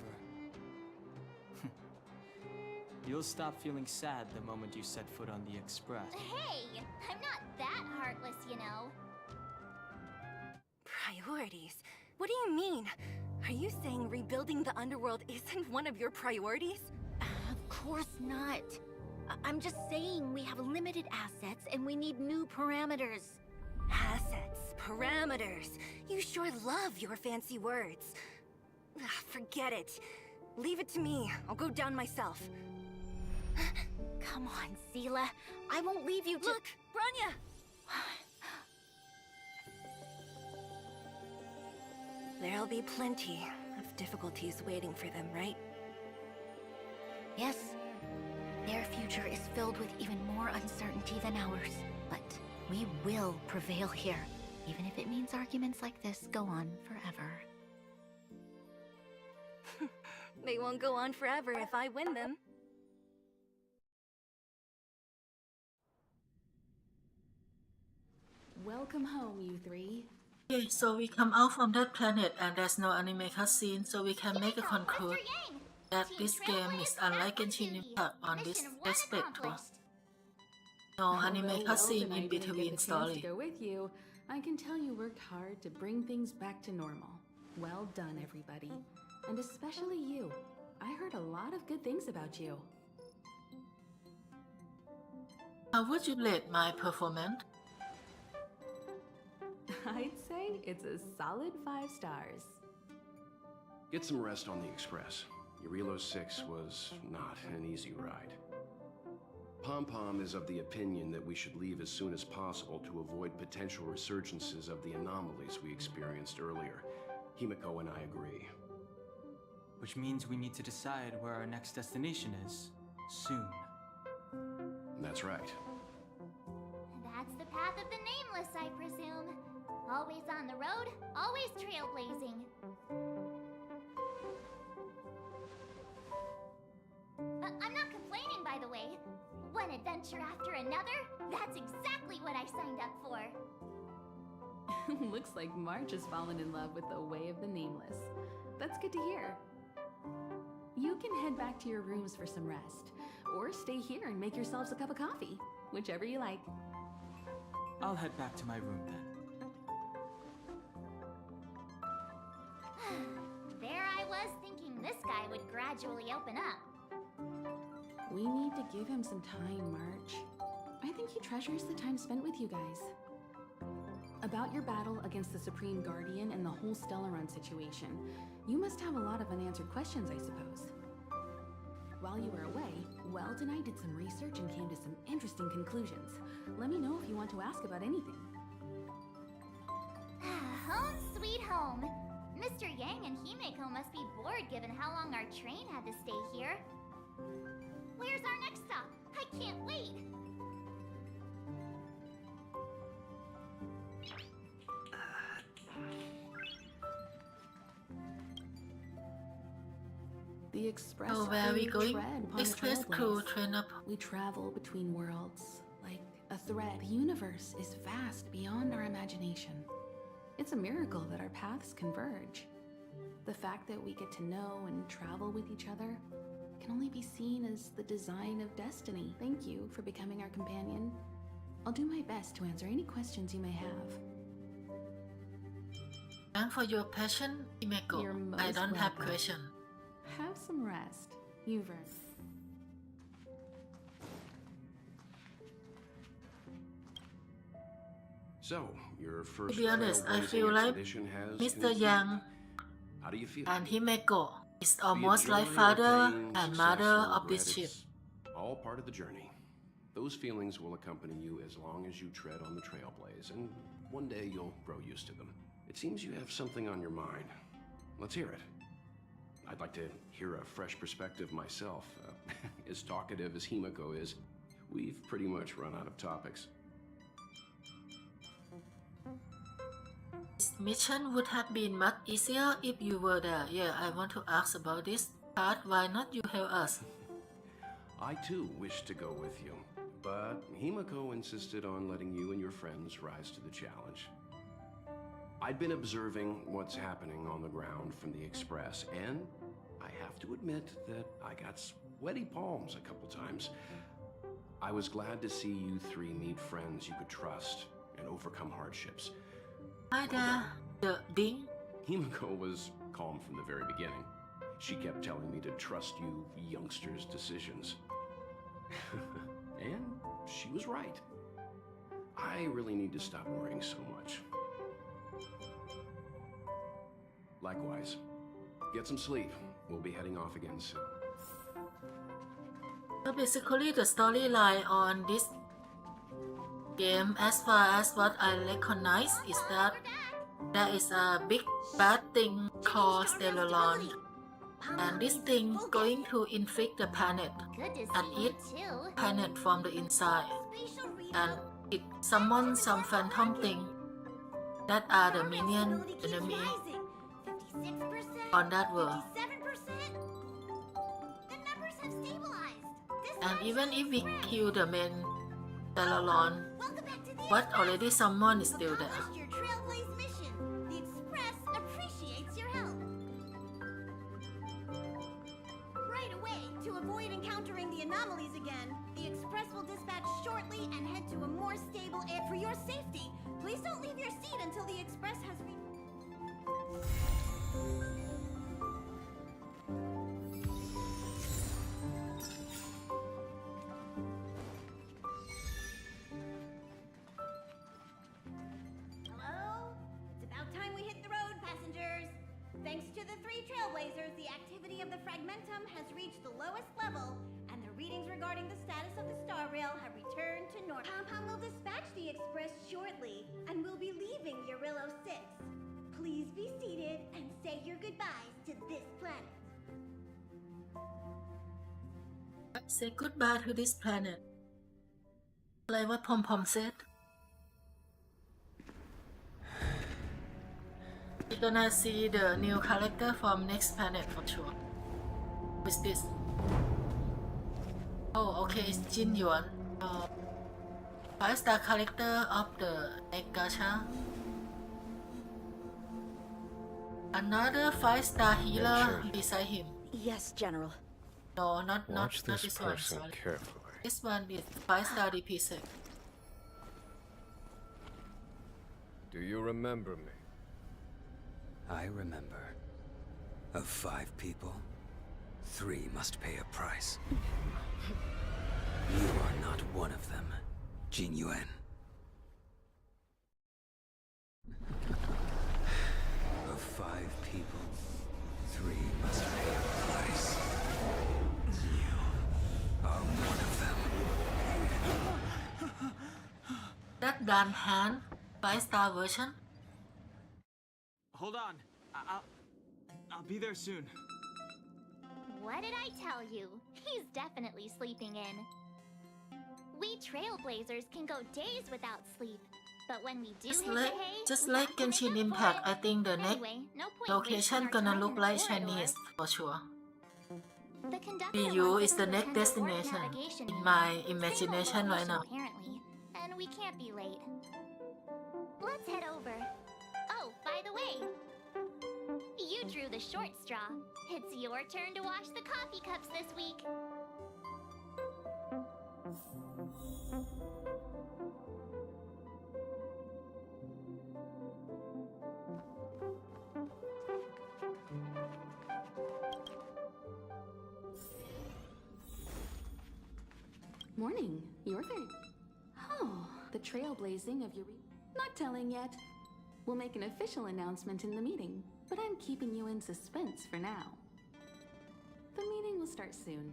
You'll stop feeling sad the moment you set foot on the express. Hey! I'm not that heartless, you know. Priorities? What do you mean? Are you saying rebuilding the underworld isn't one of your priorities? Of course not. I'm just saying we have limited assets and we need new parameters. Assets, parameters. You sure love your fancy words. Ugh, forget it. Leave it to me. I'll go down myself. Come on, Seela. I won't leave you to— Look, Branya! There'll be plenty of difficulties waiting for them, right? Yes. Their future is filled with even more uncertainty than ours. But we will prevail here, even if it means arguments like this go on forever. They won't go on forever if I win them. Welcome home, you three. Okay, so we come out from that planet and there's no anime cutscene, so we can make a conclude that this game is unlike Genshin Impact on this aspect too. No anime Although cutscene Welt and I in didn't get between the chance story. to go with you, I can tell you worked hard to bring things back to normal. Well done, everybody. And especially you. I heard a lot of good things about you. How would you rate my performance? I'd say it's a solid 5 stars. Get some rest on the express. Eurilo 6 was not an easy ride. Pom-Pom is of the opinion that we should leave as soon as possible to avoid potential resurgences of the anomalies we experienced earlier. Himiko and I agree. Which means we need to decide where our next destination is, soon. That's right. That's the path of the Nameless, I presume. Always on the road, always trailblazing. I'm not complaining, by the way. One adventure after another, that's exactly what I signed up for. Looks like March has fallen in love with the way of the Nameless. That's good to hear. You can head back to your rooms for some rest, or stay here and make yourselves a cup of coffee, whichever you like. I'll head back to my room then. There I was thinking this guy would graduate gradually open up. We need to give him some time, March. I think he treasures the time spent with you guys. About your battle against the Supreme Guardian and the whole Stellaron situation, you must have a lot of unanswered questions, I suppose. While you were away, Weld and I did some research and came to some interesting conclusions. Let me know if you want to ask about anything. Home sweet home. Mr. Yang and Himeko must be bored given how long our train had to stay here. Where's our next stop? I can't wait! The Express Oh, where are we crew going? tread upon the Express crew trailblaze. train up. We travel between worlds, like a thread. The universe is vast beyond our imagination. It's a miracle that our paths converge. The fact that we get to know and travel with each other can only be seen as the design of destiny. Thank you for becoming our companion. I'll do my best to answer any questions you may have. Thanks for your passion, Himeko. You're I most don't have welcome. question. Have some rest. You've earned it. So, your first To be honest, I trailblazing feel like expedition has Mr. concluded. Yang How do you feel? and Himeko is The almost like joy or father pain, and success mother or of this regret, ship. it's all part of the journey. Those feelings will accompany you as long as you tread on the trailblaze, and one day you'll grow used to them. It seems you have something on your mind. Let's hear it. I'd like to hear a fresh perspective myself. As talkative as Himeko is, we've pretty much run out of topics. This mission would have been much easier if you were there. Yeah, I want to ask about this part. Why not you help us? I too wish to go with you, but Himeko insisted on letting you and your friends rise to the challenge. I'd been observing what's happening on the ground from the Express, and I have to admit that I got sweaty palms a couple times. I was glad to see you three meet friends you could trust and overcome hardships. Hi there, the Ding. Himeko was calm from the very beginning. She kept telling me to trust you youngsters' decisions. And she was right. I really need to stop worrying so much. Likewise. Get some sleep. We'll be heading off again soon. So basically, the storyline on this game, as far as what I recognize, is that there is a big bad thing called Stellaron, and this thing going to infect the planet Good to and see you eat too. planet from the inside, and it summons some phantom thing that are the minion enemy on that world. The numbers have stabilized. And even if we kill the main Stellaron, what already someone is still there. Accomplished your Trailblaze mission. The Express appreciates your help. Right away, to avoid encountering the anomalies again, the Express will dispatch shortly and head to a more stable area for your safety. Please don't leave your seat until the Express has Hello? It's about time we hit the road, passengers. Thanks to the three Trailblazers, the activity of the Fragmentum has reached the lowest level, and the readings regarding the status of the Star Rail have returned to normal. Pom-Pom will dispatch the Express shortly, and we'll be leaving Eurillo 6. Please be seated and say your goodbyes to this planet. Say goodbye to this planet. Like what Pom Pom said. We're gonna see the new character from next planet for sure. Who's this? Oh, okay, it's Jin Yuan. 5-star character of the egg gacha. Another 5-star healer beside him. Yes, General. No, not Watch this this one. person Sorry. carefully. This one is 5-star DP6. Do you remember me? I remember. Of 5 people, 3 must pay a price. You are not one of them, Jin Yuan. Of 5 people, 3 must pay a price. You are one of them. That Dan Han 5-star version. Hold on. I'll be there soon. What did I tell you? He's definitely sleeping in. We trailblazers can go days without sleep. But when we do hit the hay, Just we like have to make Genshin up for Impact, it. I think the next Anyway, no point location wasting our gonna time look in the like corridor. Chinese for sure. The conductor BU wants is us the to next attend a warp destination navigation in meeting. my Same old imagination right location, now. apparently. And we can't be late. Let's head over. Oh, by the way, you drew the short straw. It's your turn to wash the coffee cups this week. Morning. You're very... Oh, the trailblazing of your... Not telling yet. We'll make an official announcement in the meeting, but I'm keeping you in suspense for now. The meeting will start soon.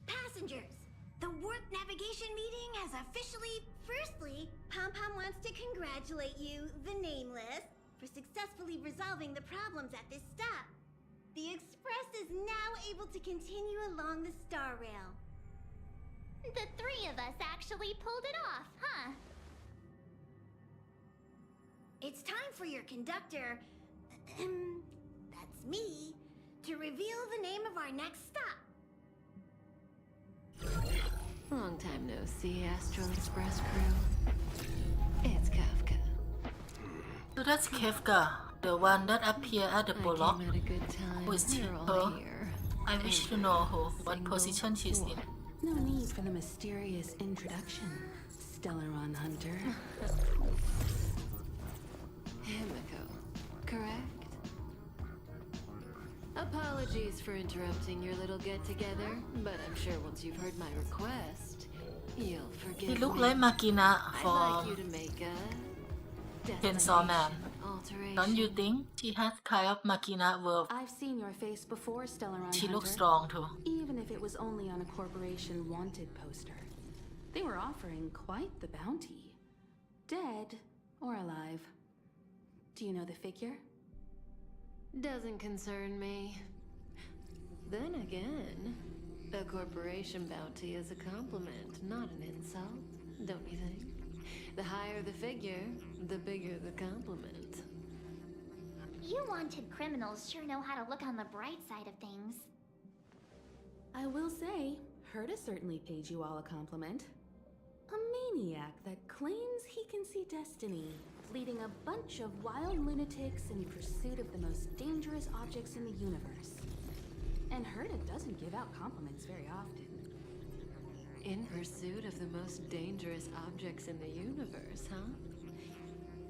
Passengers, the warp navigation meeting has officially... Firstly, Pom-Pom wants to congratulate you, the Nameless, for successfully resolving the problems at this stop. The Express is now able to continue along the Star Rail. The 3 of us actually pulled it off, huh? It's time for your conductor, that's me, to reveal the name of our next stop. Long time no see, Astral Express crew. It's Kafka. So that's Kefka, the one that appeared at the prologue. I came at a good time. Who is You're all her? here. I wish to know who, what position she's in. No need for the mysterious introduction, Stellaron Hunter. Himiko, correct? Apologies for interrupting your little get-together, but I'm sure once you've heard my request, you'll forgive He look me. like Makina I'd like you from to make a Chainsaw Man. alteration. Don't you think she has kind of Makina verb? I've seen your face before, Stellaron She Hunter. looks strong too. Even if it was only on a corporation wanted poster. They were offering quite the bounty. Dead or alive. Do you know the figure? Doesn't concern me. Then again, a corporation bounty is a compliment, not an insult, don't you think? The higher the figure, the bigger the compliment. You wanted criminals sure know how to look on the bright side of things. I will say, Herta certainly paid you all a compliment. A maniac that claims he can see destiny, leading a bunch of wild lunatics in pursuit of the most dangerous objects in the universe. And Herta doesn't give out compliments very often. In pursuit of the most dangerous objects in the universe, huh?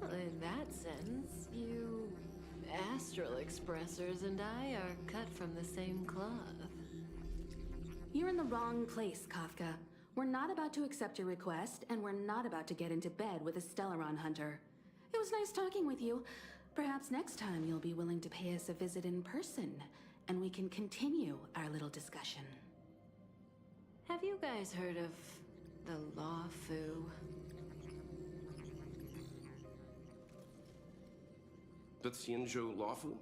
Well, in that sense, you Astral Expressers and I are cut from the same cloth. You're in the wrong place, Kafka. We're not about to accept your request, and we're not about to get into bed with a Stellaron Hunter. It was nice talking with you. Perhaps next time you'll be willing to pay us a visit in person, and we can continue our little discussion. Have you guys heard of the Law Fu? The Xianzhou Lawfu?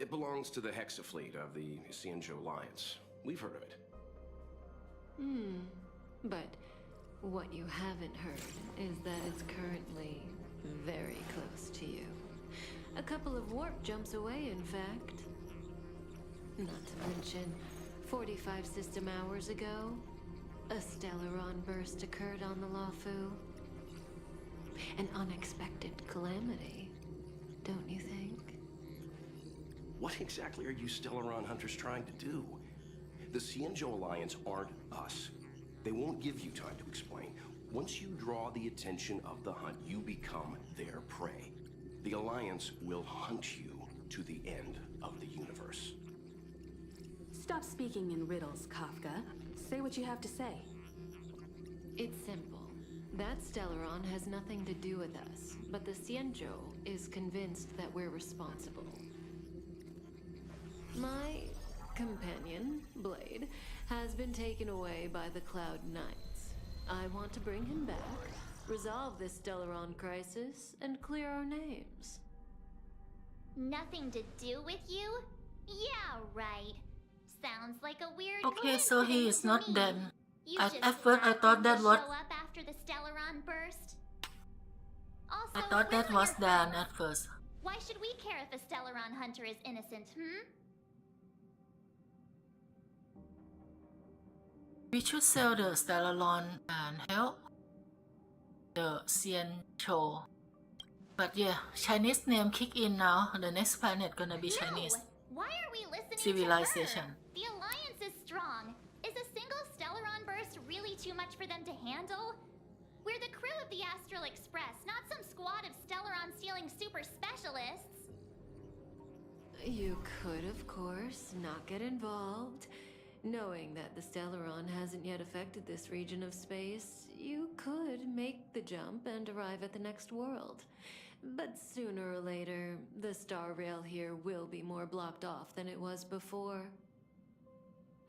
It belongs to the Hexafleet of the Xianzhou Alliance. We've heard of it. But what you haven't heard is that it's currently very close to you. A couple of warp jumps away, in fact. Not to mention, 45 system hours ago, a Stellaron burst occurred on the Lawfu. An unexpected calamity, don't you think? What exactly are you Stellaron Hunters trying to do? The Xianzhou Alliance aren't us. They won't give you time to explain. Once you draw the attention of the hunt, you become their prey. The Alliance will hunt you to the end of the universe. Stop speaking in riddles, Kafka. Say what you have to say. It's simple. That Stellaron has nothing to do with us, but the Xianzhou is convinced that we're responsible. My companion, Blade, has been taken away by the Cloud Knights. I want to bring him back, resolve this Stellaron crisis, and clear our names. Nothing to do with you? Yeah, right. Sounds like a weird Okay, so he is coincidence to not me. dead. You At just first I thought happened to that was show up after the Stellaron burst. Also, I thought that where were was your Dan friends? at first. Why should we care if a Stellaron hunter is innocent, We should sell the Stellaron and help the Xianzhou. But yeah, Chinese name kick in now. The next planet gonna be Chinese. Why are we listening Civilization. to her? The Alliance is strong. Is a single Stellaron burst really too much for them to handle? We're the crew of the Astral Express, not some squad of Stellaron-stealing super specialists. You could, of course, not get involved. Knowing that the Stellaron hasn't yet affected this region of space, you could make the jump and arrive at the next world. But sooner or later, the Star Rail here will be more blocked off than it was before.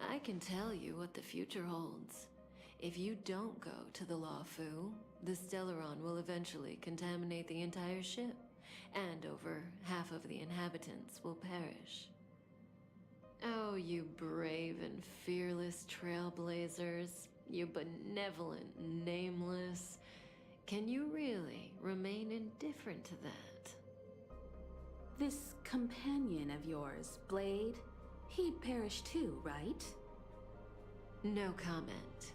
I can tell you what the future holds. If you don't go to the Luofu, the Stellaron will eventually contaminate the entire ship, and over half of the inhabitants will perish. Oh, you brave and fearless trailblazers, you benevolent nameless. Can you really remain indifferent to that? This companion of yours, Blade, he perished too, right? No comment.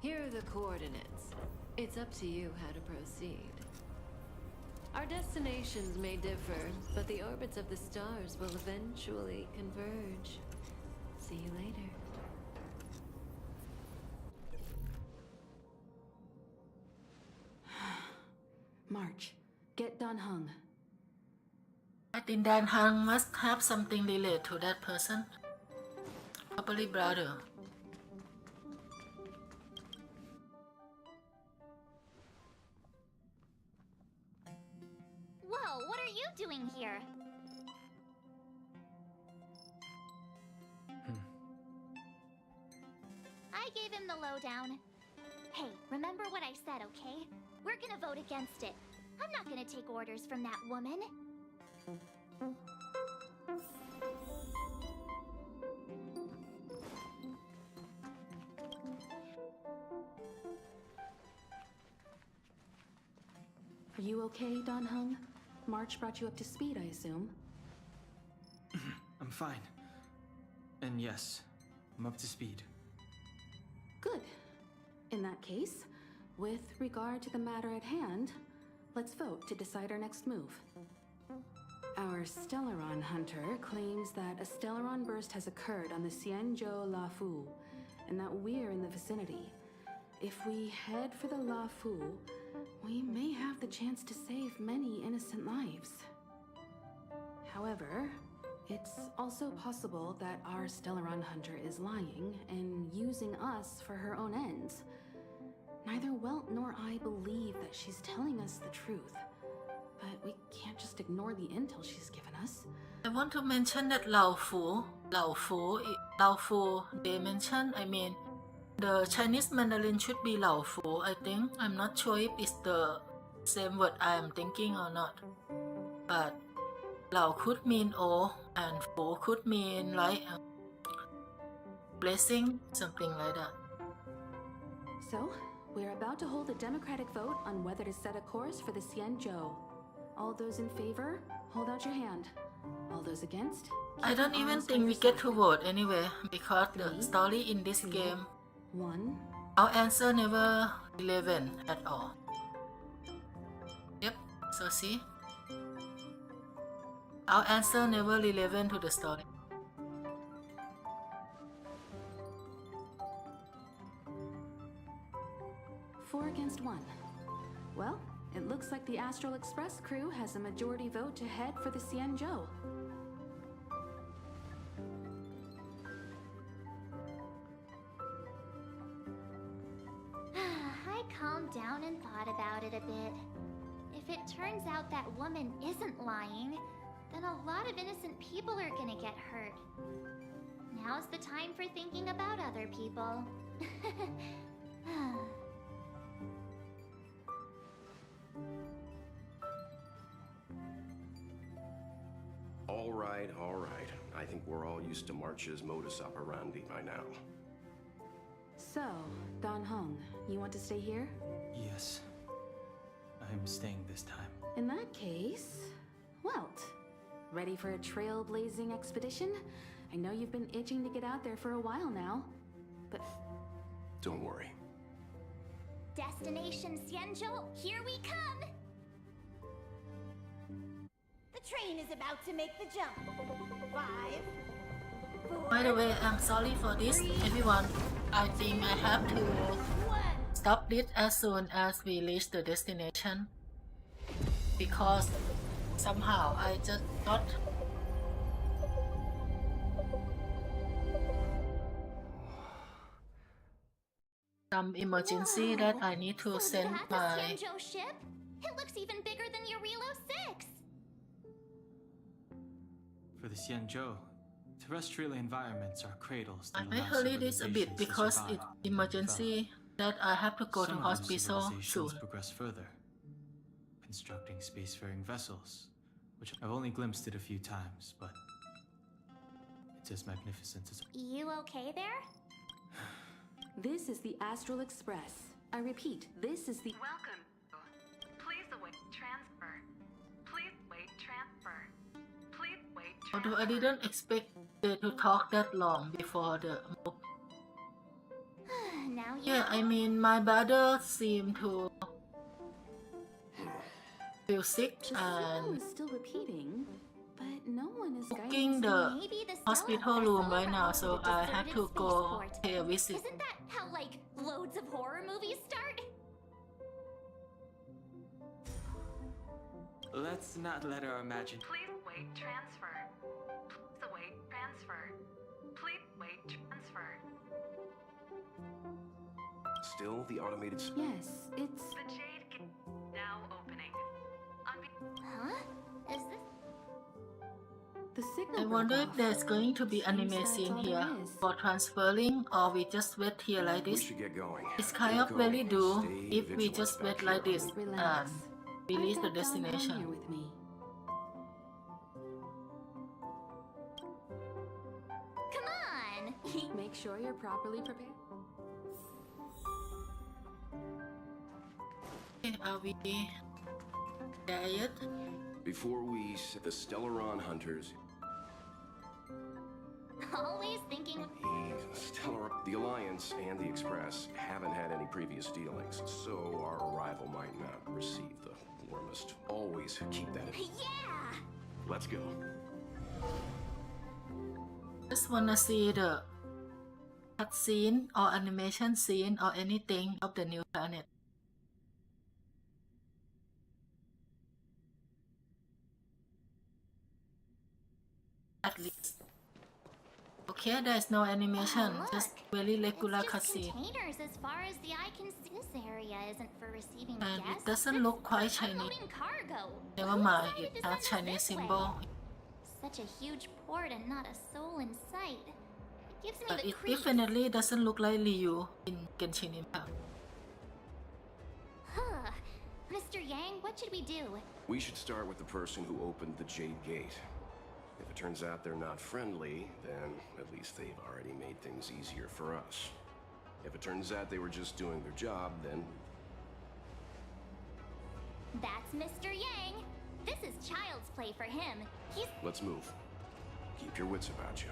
Here are the coordinates. It's up to you how to proceed. Our destinations may differ, but the orbits of the stars will eventually converge. See you later. March, get Dan Heng. I think Dan Heng must have something related to that person. Probably brother. Whoa, what are you doing here? I gave him the lowdown. Hey, remember what I said, okay? We're gonna vote against it. I'm not gonna take orders from that woman. Are you okay, Dan Heng? March brought you up to speed, I assume. I'm fine. And yes, I'm up to speed. Good. In that case, with regard to the matter at hand, let's vote to decide our next move. Our Stellaron hunter claims that a Stellaron burst has occurred on the Xianzhou Luofu, and that we're in the vicinity. If we head for the Luofu, we may have the chance to save many innocent lives. However, it's also possible that our Stellaron hunter is lying and using us for her own ends. Neither Welt nor I believe that she's telling us the truth, but we can't just ignore the intel she's given us. I want to mention that Laofu, they mention, the Chinese Mandarin should be Laofu, I think. I'm not sure if it's the same word I am thinking or not. But Lao could mean O, and Fu could mean like blessing, something like that. So, we're about to hold a democratic vote on whether to set a course for the Xianzhou. All those in favor, hold out your hand. All those against? I don't even think we get to vote anyway, because the story in this game, our answer never relevant at all. Yep, so see? Our answer never relevant to the story. 4 against 1. Well, it looks like the Astral Express crew has a majority vote to head for the Xianzhou. I calmed down and thought about it a bit. If it turns out that woman isn't lying, then a lot of innocent people are gonna get hurt. Now's the time for thinking about other people. All right, all right. I think we're all used to March's modus operandi by now. So, Dan Heng, you want to stay here? Yes. I'm staying this time. In that case, Welt, ready for a trailblazing expedition? I know you've been itching to get out there for a while now, but... Don't worry. Destination Xianzhou, here we come! The train is about to make the jump. 5, 4... By the way, I'm sorry for this, everyone. I think I have to stop this as soon as we reach the destination. Because somehow I just got some emergency that I need to send That's my a Xianzhou ship? It looks even bigger than Eurilo 6! For the Xianzhou, terrestrial environments are cradles that I allow hurry this a bit civilizations to because survive it's and emergency that I have to go to Some of hospital those soon. civilizations progress further, constructing spacefaring vessels, which I've only glimpsed it a few times, but it's as magnificent as... You okay there? This is the Astral Express. I repeat, this is the... Welcome. Please await transfer. Please wait transfer. Please wait transfer. Although I didn't expect they to talk that long before the move. Now you Yeah, I mean, my brother seemed to feel sick The signal and is still repeating, but no one is booking guiding the Maybe the hospital Stella room vessel right now, around so the I had to deserted go spaceport. pay a visit. Isn't that how, like, loads of horror movies start? Let's not let our imagine... Please wait transfer. Please await transfer. Please wait transfer. Still the automated... Yes, it's... The Jade Gate now opening. Huh? Is this... The signal I broke wonder if off. there's going to be Seems anime that's scene all here there is. for transferring, or we just wait here like We this. should get going. It's kind of Go. very do Stay if we vigilant just back wait like here. this Relax. and we reach the I've got Dan Heng destination. here with me. Come on! Make sure you're properly prepared. Okay, are we there yet? Before we set the Stellaron hunters, Always thinking of... the Alliance and the Express haven't had any previous dealings, so our arrival might not receive the warmest. Always keep that in. Yeah! Let's go. Just wanna see the cutscene or animation scene or anything of the new planet. At least. Okay, there's no animation, Oh, just look. very regular It's just cutscene. containers as far as the eye can see. This area isn't for receiving And guests. it doesn't it's look quite for Chinese. unloading cargo. Never Who mind, decided it to has send us Chinese this way? symbol. Such a huge port and not a soul in sight. It gives me But the it creeps. definitely doesn't look like Ryu in Genshin Impact. Huh. Mr. Yang, what should we do? We should start with the person who opened the Jade Gate. If it turns out they're not friendly, then at least they've already made things easier for us. If it turns out they were just doing their job, then That's Mr. Yang. This is child's play for him. He's... let's move. Keep your wits about you.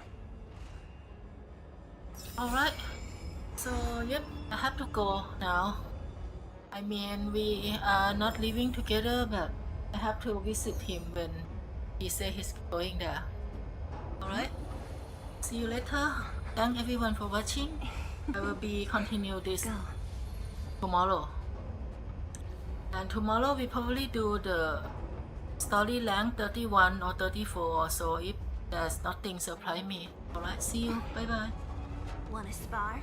Alright, so yep, I have to go now. I mean, we are not living together, but I have to visit him when he say he's going there. Alright, see you later. Thank everyone for watching. I will be continue this tomorrow. And tomorrow we probably do the story rank 31 or 34 or so if there's nothing surprise me. Alright, see you. Bye bye. Wanna spar?